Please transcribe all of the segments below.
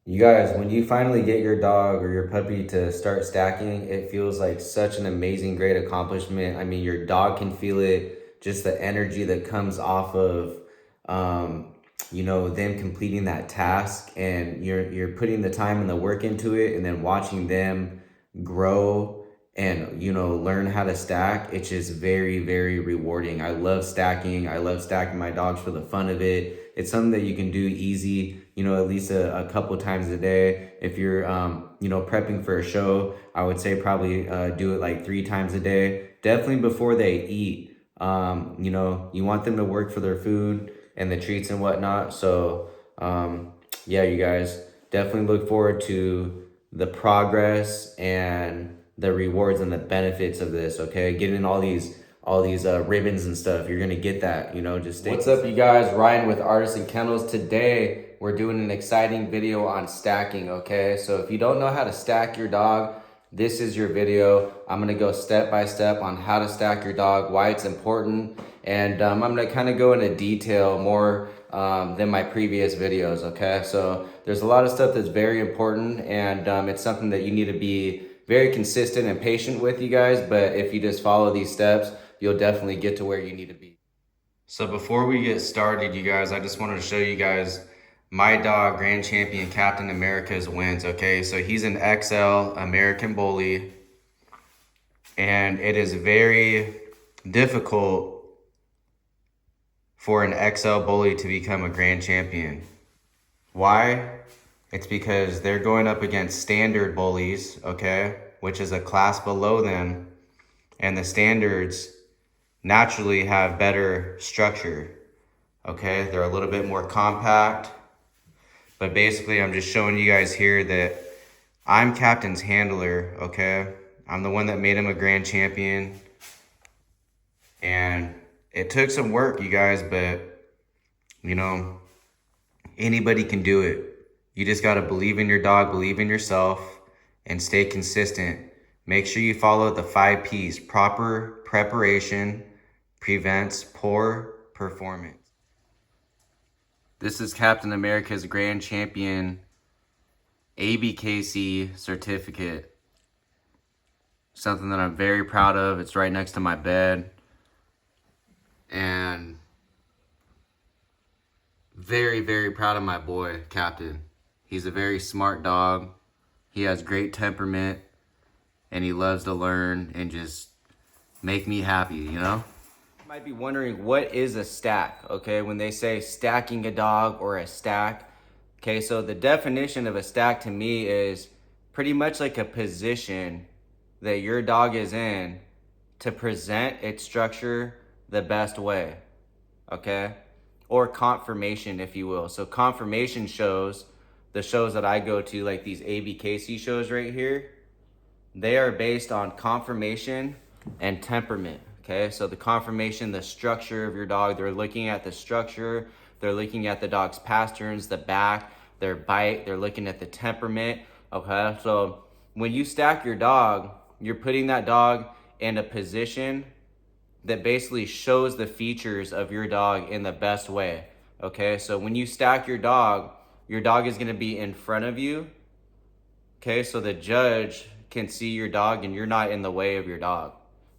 You guys, when you finally get your dog or your puppy to start stacking, it feels like such an amazing, great accomplishment. I mean, your dog can feel it, just the energy that comes off of, um, them completing that task, and you're putting the time and the work into it, and then watching them grow and learn how to stack. It's just very, very rewarding. I love stacking. I love stacking my dogs for the fun of it. It's something that you can do easy, at least a couple times a day. If you're prepping for a show, I would say probably do it like 3 times a day, definitely before they eat. You want them to work for their food and the treats and whatnot. So yeah, you guys, definitely look forward to the progress and the rewards and the benefits of this. Okay, getting all these ribbons and stuff. You're gonna get that. Just stay. What's up, you guys? Ryan with Artisan Kennels. Today we're doing an exciting video on stacking. Okay, so if you don't know how to stack your dog, this is your video. I'm gonna go step by step on how to stack your dog, why it's important, and I'm gonna kind of go into detail more than my previous videos. Okay, so there's a lot of stuff that's very important, and it's something that you need to be very consistent and patient with, you guys. But if you just follow these steps, you'll definitely get to where you need to be. So before we get started, you guys, I just wanted to show you guys my dog, Grand Champion Captain America's wins. Okay, so he's an XL American Bully, and it is very difficult for an XL Bully to become a Grand Champion. Why? It's because they're going up against standard bullies, okay, which is a class below them, and the standards naturally have better structure, okay? They're a little bit more compact, but basically I'm just showing you guys here that I'm Captain's handler, okay? I'm the one that made him a grand champion, and it took some work, you guys, but anybody can do it. You just got to believe in your dog, believe in yourself, and stay consistent. Make sure you follow the 5 P's. Proper preparation prevents poor performance. This is Captain America's Grand Champion ABKC certificate. Something that I'm very proud of. It's right next to my bed. And very, very proud of my boy, Captain. He's a very smart dog. He has great temperament, and he loves to learn and just make me happy, You might be wondering, what is a stack? Okay, when they say stacking a dog or a stack. Okay, so the definition of a stack to me is pretty much like a position that your dog is in to present its structure the best way. Okay, or confirmation, if you will. So confirmation shows, the shows that I go to, like these ABKC shows right here, they are based on confirmation and temperament. Okay, so the confirmation, the structure of your dog, they're looking at the structure, they're looking at the dog's pasterns, the back, their bite, they're looking at the temperament. Okay, so when you stack your dog, you're putting that dog in a position that basically shows the features of your dog in the best way. Okay, so when you stack your dog is going to be in front of you. Okay, so the judge can see your dog and you're not in the way of your dog.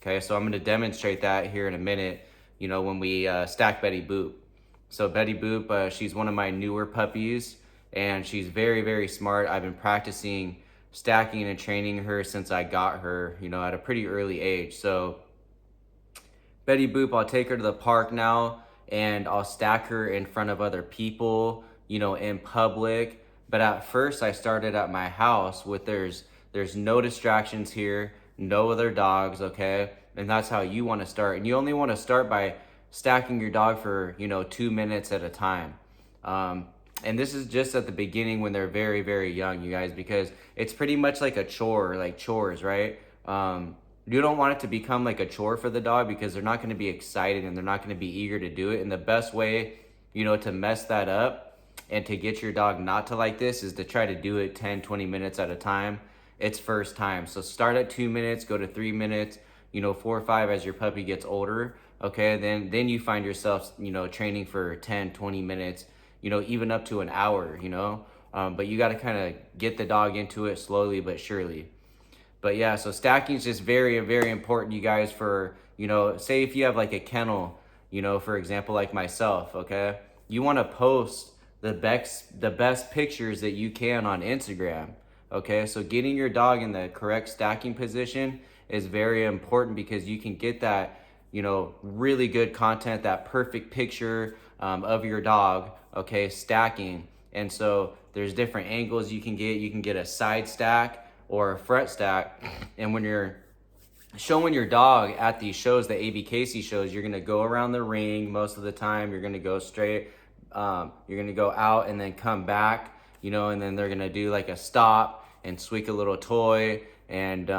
Okay, so I'm going to demonstrate that here in a minute, when we stack Betty Boop. So Betty Boop, she's one of my newer puppies, and she's very, very smart. I've been practicing stacking and training her since I got her, at a pretty early age. So Betty Boop, I'll take her to the park now, and I'll stack her in front of other people, in public. But at first I started at my house with there's no distractions here, no other dogs, okay? And that's how you want to start. And you only want to start by stacking your dog for, 2 minutes at a time. And this is just at the beginning when they're very, very young, you guys, because it's pretty much like a chore, like chores, right? You don't want it to become like a chore for the dog, because they're not going to be excited and they're not going to be eager to do it. And the best way, to mess that up and to get your dog not to like this is to try to do it 10, 20 minutes at a time. It's first time. So start at 2 minutes, go to 3 minutes, 4 or 5 as your puppy gets older. Okay, then you find yourself, training for 10, 20 minutes, even up to an hour, but you got to kind of get the dog into it slowly but surely. But yeah, so stacking is just very, very important, you guys, for, you know, say if you have like a kennel, you know, for example, like myself, okay? You want to post the best pictures that you can on Instagram, okay? So getting your dog in the correct stacking position is very important because you can get that, you know, really good content, that perfect picture of your dog, okay, stacking. And so there's different angles you can get. You can get a side stack or a front stack. And when you're showing your dog at these shows, the ABKC shows, you're gonna go around the ring most of the time. You're gonna go straight, you're gonna go out and then come back, you know, and then they're gonna do like a stop and squeak a little toy, and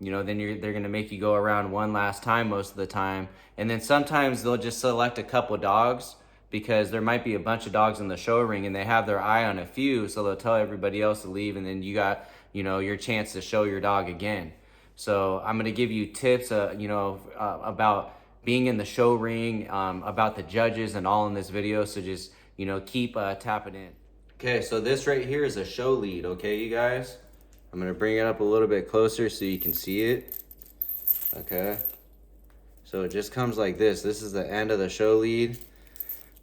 you know, then they're gonna make you go around one last time most of the time. And then sometimes they'll just select a couple dogs because there might be a bunch of dogs in the show ring and they have their eye on a few, so they'll tell everybody else to leave, and then you got, you know, your chance to show your dog again. So I'm gonna give you tips, you know, about being in the show ring, about the judges and all in this video. So just, you know, keep tapping in. Okay, so this right here is a show lead, okay, you guys? I'm gonna bring it up a little bit closer so you can see it, okay? So it just comes like this. This is the end of the show lead.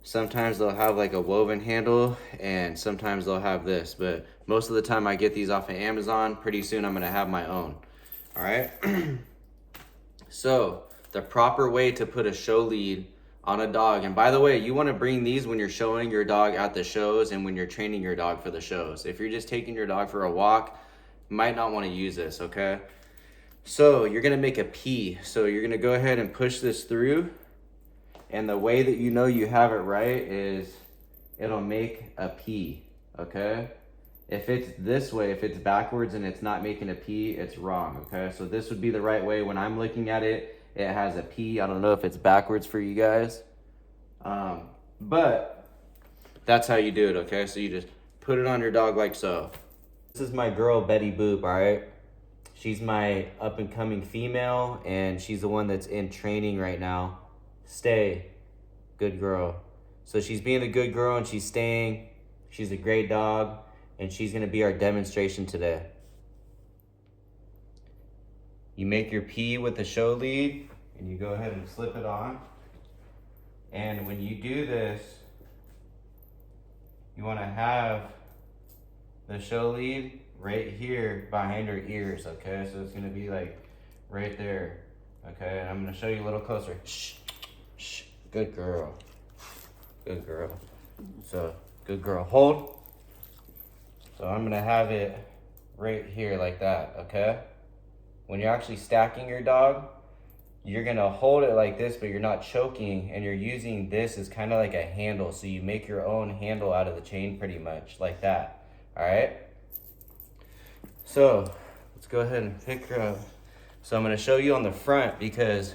Sometimes they'll have like a woven handle and sometimes they'll have this, but most of the time I get these off of Amazon. Pretty soon I'm gonna have my own, all right? So the proper way to put a show lead on a dog, and by the way, you wanna bring these when you're showing your dog at the shows and when you're training your dog for the shows. If you're just taking your dog for a walk, you might not wanna use this, okay? So you're gonna make a P. So you're gonna go ahead and push this through. And the way that you know you have it right is it'll make a P, okay? If it's this way, if it's backwards and it's not making a P, it's wrong, okay? So this would be the right way. When I'm looking at it, it has a P. I don't know if it's backwards for you guys, but that's how you do it, okay? So you just put it on your dog like so. This is my girl, Betty Boop, all right? She's my up and coming female, and she's the one that's in training right now. Stay, good girl. So she's being a good girl and she's staying. She's a great dog, and she's gonna be our demonstration today. You make your P with the show lead and you go ahead and slip it on. And when you do this, you wanna have the show lead right here behind her ears, okay? So it's gonna be like right there, okay? And I'm gonna show you a little closer. Shh. Shh. Good girl. Good girl. So, good girl. Hold. So I'm gonna have it right here like that, okay? When you're actually stacking your dog, you're gonna hold it like this, but you're not choking, and you're using this as kind of like a handle. So you make your own handle out of the chain pretty much, like that, all right? So, let's go ahead and pick her up. So I'm gonna show you on the front because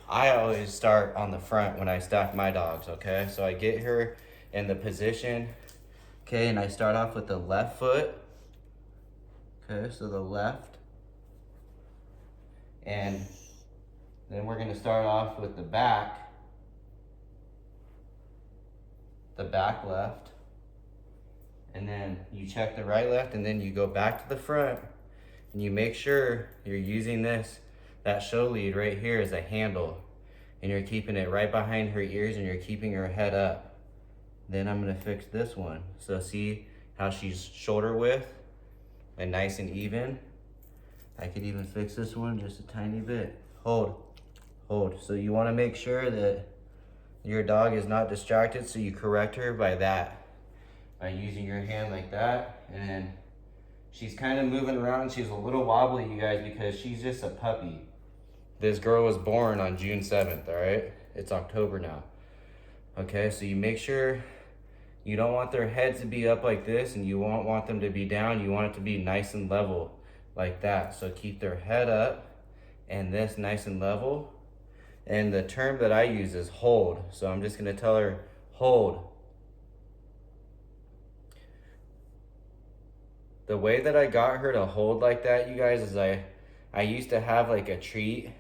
I always start on the front when I stack my dogs, okay? So I get her in the position, okay, and I start off with the left foot, okay, so the left, and then we're gonna start off with the back left, and then you check the right, left, and then you go back to the front, and you make sure you're using that show lead right here as a handle, and you're keeping it right behind her ears and you're keeping her head up. Then I'm gonna fix this one. So see how she's shoulder width and nice and even? I could even fix this one just a tiny bit. Hold. So you wanna make sure that your dog is not distracted, so you correct her by using your hand like that. And she's kind of moving around. She's a little wobbly, you guys, because she's just a puppy. This girl was born on June 7th, all right? It's October now. Okay, so you make sure you don't want their heads to be up like this, and you won't want them to be down. You want it to be nice and level like that. So keep their head up and this nice and level. And the term that I use is hold. So I'm just gonna tell her, hold. The way that I got her to hold like that, you guys, is I used to have like a treat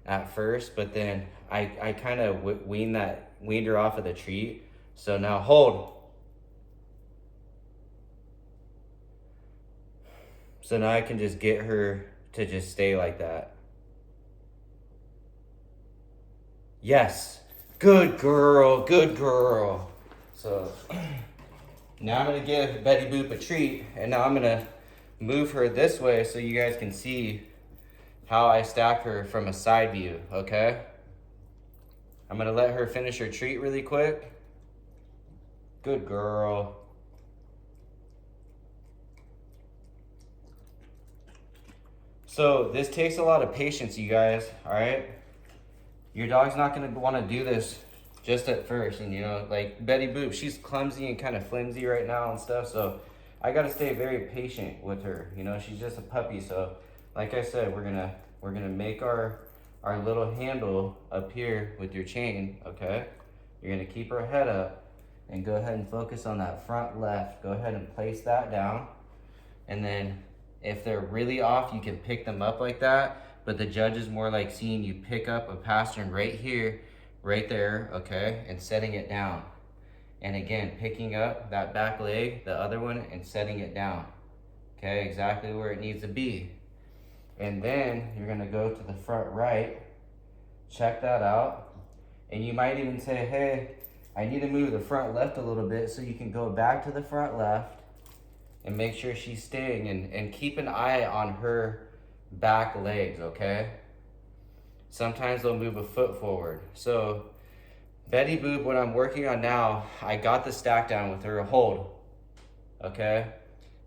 at first, but then I kind of weaned her off of the treat. So now hold. So now I can just get her to just stay like that. Yes. Good girl, good girl. So now I'm gonna give Betty Boop a treat, and now I'm gonna move her this way so you guys can see how I stack her from a side view, okay? I'm gonna let her finish her treat really quick. Good girl. So this takes a lot of patience, you guys, all right? Your dog's not gonna wanna do this just at first. And you know, like Betty Boop, she's clumsy and kind of flimsy right now and stuff. So I gotta stay very patient with her. You know, she's just a puppy. So like I said, we're gonna make our little handle up here with your chain, okay? You're gonna keep her head up and go ahead and focus on that front left. Go ahead and place that down. And then if they're really off, you can pick them up like that. But the judge is more like seeing you pick up a pastern right here, right there, okay? And setting it down. And again, picking up that back leg, the other one, and setting it down. Okay, exactly where it needs to be. And then you're gonna go to the front right, check that out. And you might even say, hey, I need to move the front left a little bit, so you can go back to the front left and make sure she's staying, and keep an eye on her back legs, okay? Sometimes they'll move a foot forward. So Betty Boop, what I'm working on now, I got the stack down with her hold, okay?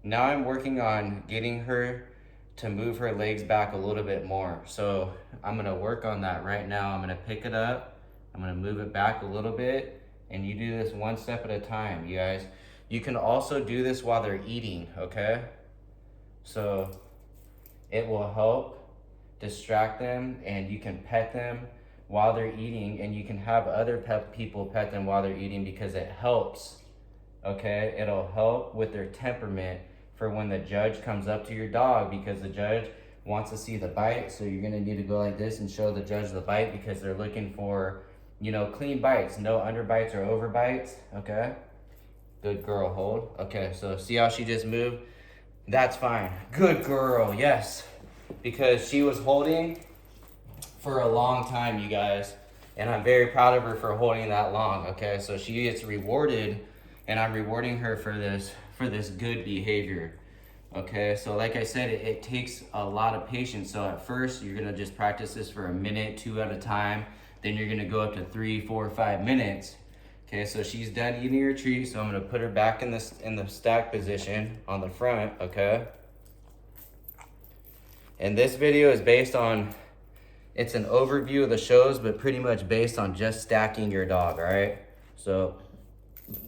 Now I'm working on getting her to move her legs back a little bit more. So I'm gonna work on that right now. I'm gonna pick it up, I'm gonna move it back a little bit, and you do this one step at a time, you guys. You can also do this while they're eating, okay? So it will help distract them, and you can pet them while they're eating, and you can have other people pet them while they're eating, because it helps, okay? It'll help with their temperament for when the judge comes up to your dog, because the judge wants to see the bite. So you're gonna need to go like this and show the judge the bite, because they're looking for, you know, clean bites, no underbites or overbites, okay? Good girl, hold. Okay, so see how she just moved? That's fine. Good girl, yes. Because she was holding for a long time, you guys. And I'm very proud of her for holding that long, okay? So she gets rewarded, and I'm rewarding her for this good behavior, okay? So like I said, it takes a lot of patience. So at first, you're gonna just practice this for a minute, 2 at a time. Then you're gonna go up to 3, 4, 5 minutes. Okay, so she's done eating her treat, so I'm gonna put her back in the stack position on the front, okay? And this video is based on, it's an overview of the shows, but pretty much based on just stacking your dog, all right? So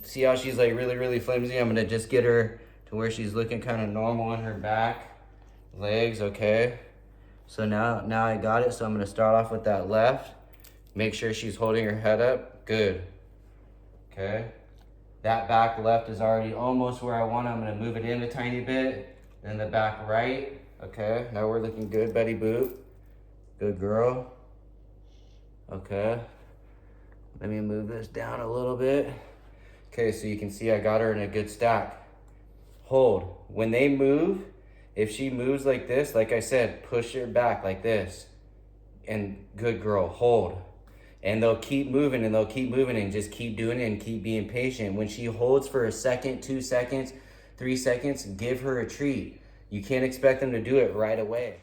see how she's like really, really flimsy? I'm gonna just get her to where she's looking kind of normal on her back legs, okay? So now I got it, so I'm gonna start off with that left. Make sure she's holding her head up, good. Okay, that back left is already almost where I want it. I'm gonna move it in a tiny bit. Then the back right, okay, now we're looking good, Betty Boop. Good girl. Okay, let me move this down a little bit. Okay, so you can see I got her in a good stack. Hold, when they move, if she moves like this, like I said, push her back like this. And good girl, hold. And they'll keep moving, and they'll keep moving, and just keep doing it and keep being patient. When she holds for a second, 2 seconds, 3 seconds, give her a treat. You can't expect them to do it right away.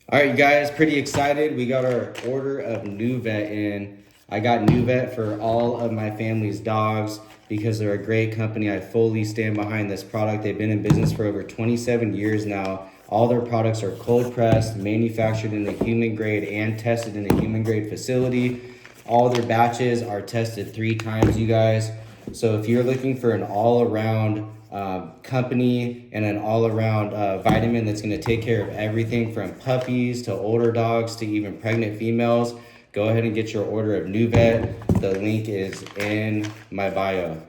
All right, you guys, pretty excited. We got our order of New Vet in. I got New Vet for all of my family's dogs because they're a great company. I fully stand behind this product. They've been in business for over 27 years now. All their products are cold pressed, manufactured in the human grade, and tested in a human grade facility. All their batches are tested 3 times, you guys. So if you're looking for an all-around company and an all-around vitamin that's going to take care of everything from puppies to older dogs to even pregnant females, go ahead and get your order of New Vet. The link is in my bio.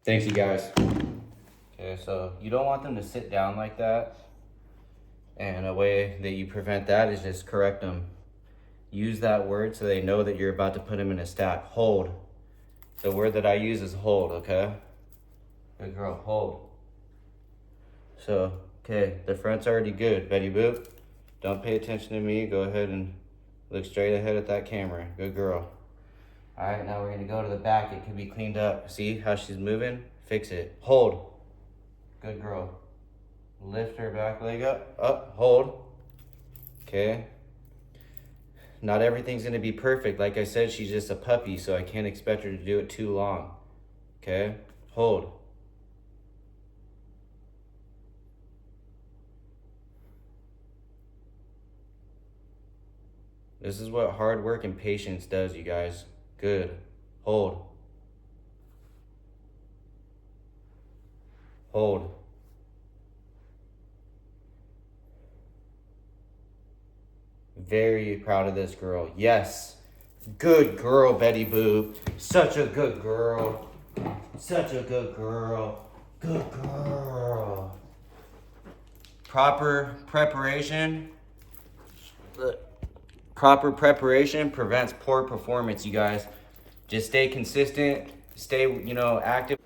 Thanks, you guys. Okay, so you don't want them to sit down like that. And a way that you prevent that is just correct them. Use that word so they know that you're about to put them in a stack. Hold. The word that I use is hold, okay? Good girl, hold. So Okay, the front's already good. Betty Boop, don't pay attention to me. Go ahead and look straight ahead at that camera. Good girl. All right, now we're gonna go to the back. It can be cleaned up. See how she's moving? Fix it. Hold. Good girl. Lift her back leg up. Up, hold. Okay. Not everything's gonna be perfect. Like I said, she's just a puppy, so I can't expect her to do it too long. Okay, hold. This is what hard work and patience does, you guys. Good. Hold. Hold. Very proud of this girl. Yes. Good girl, Betty Boop. Such a good girl. Such a good girl. Good girl. Proper preparation. Proper preparation prevents poor performance, you guys. Just stay consistent. Stay, active.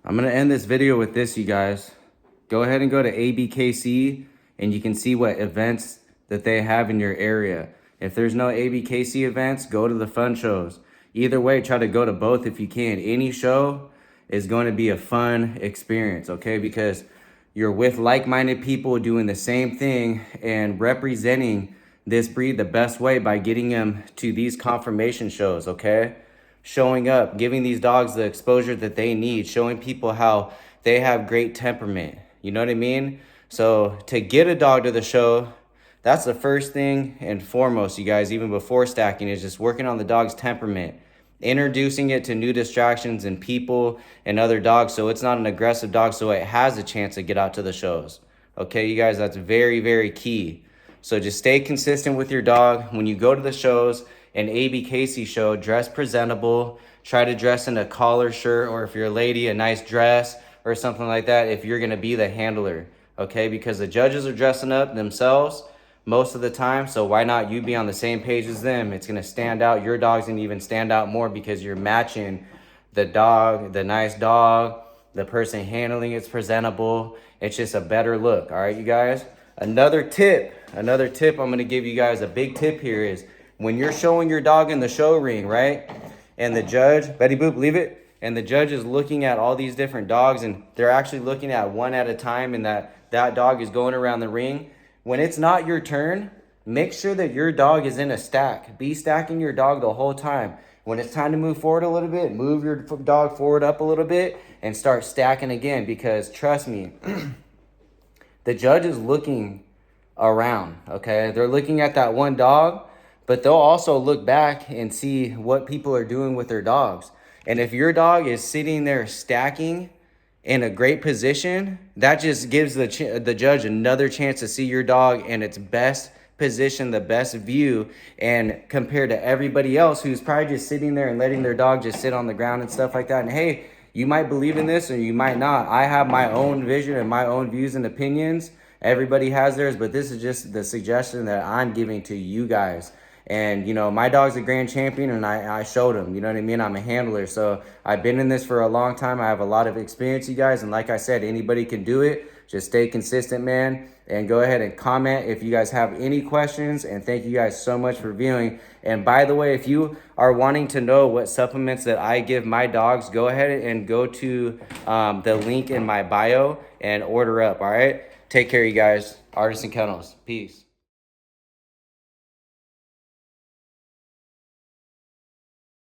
I'm going to end this video with this, you guys. Go ahead and go to ABKC and you can see what events that they have in your area. If there's no ABKC events, go to the fun shows. Either way, try to go to both if you can. Any show is going to be a fun experience, okay? Because you're with like-minded people doing the same thing and representing this breed the best way by getting them to these confirmation shows, okay? Showing up, giving these dogs the exposure that they need, showing people how they have great temperament. You know what I mean? So to get a dog to the show, that's the first thing and foremost, you guys, even before stacking, is just working on the dog's temperament, introducing it to new distractions and people and other dogs so it's not an aggressive dog, so it has a chance to get out to the shows. Okay, you guys, that's very, very key. So just stay consistent with your dog. When you go to the shows, an ABKC show, dress presentable. Try to dress in a collar shirt, or if you're a lady, a nice dress or something like that if you're gonna be the handler, okay? Because the judges are dressing up themselves most of the time, so why not you be on the same page as them? It's gonna stand out. Your dog's gonna even stand out more because you're matching the dog, the nice dog, the person handling it's presentable. It's just a better look, all right, you guys? Another tip I'm gonna give you guys, a big tip here is when you're showing your dog in the show ring, right? And the judge, Betty Boop, leave it. And the judge is looking at all these different dogs and they're actually looking at one at a time and that dog is going around the ring. When it's not your turn, make sure that your dog is in a stack. Be stacking your dog the whole time. When it's time to move forward a little bit, move your dog forward up a little bit and start stacking again, because trust me, the judge is looking around, okay? They're looking at that one dog, but they'll also look back and see what people are doing with their dogs. And if your dog is sitting there stacking in a great position, that just gives the judge another chance to see your dog in its best position, the best view, and compared to everybody else who's probably just sitting there and letting their dog just sit on the ground and stuff like that. And hey, you might believe in this or you might not. I have my own vision and my own views and opinions. Everybody has theirs, but this is just the suggestion that I'm giving to you guys. And, my dog's a grand champion and I showed him, you know what I mean? I'm a handler. So I've been in this for a long time. I have a lot of experience, you guys. And like I said, anybody can do it. Just stay consistent, man. And go ahead and comment if you guys have any questions. And thank you guys so much for viewing. And by the way, if you are wanting to know what supplements that I give my dogs, go ahead and go to the link in my bio and order up, all right? Take care, you guys. Artisan Kennels. Peace.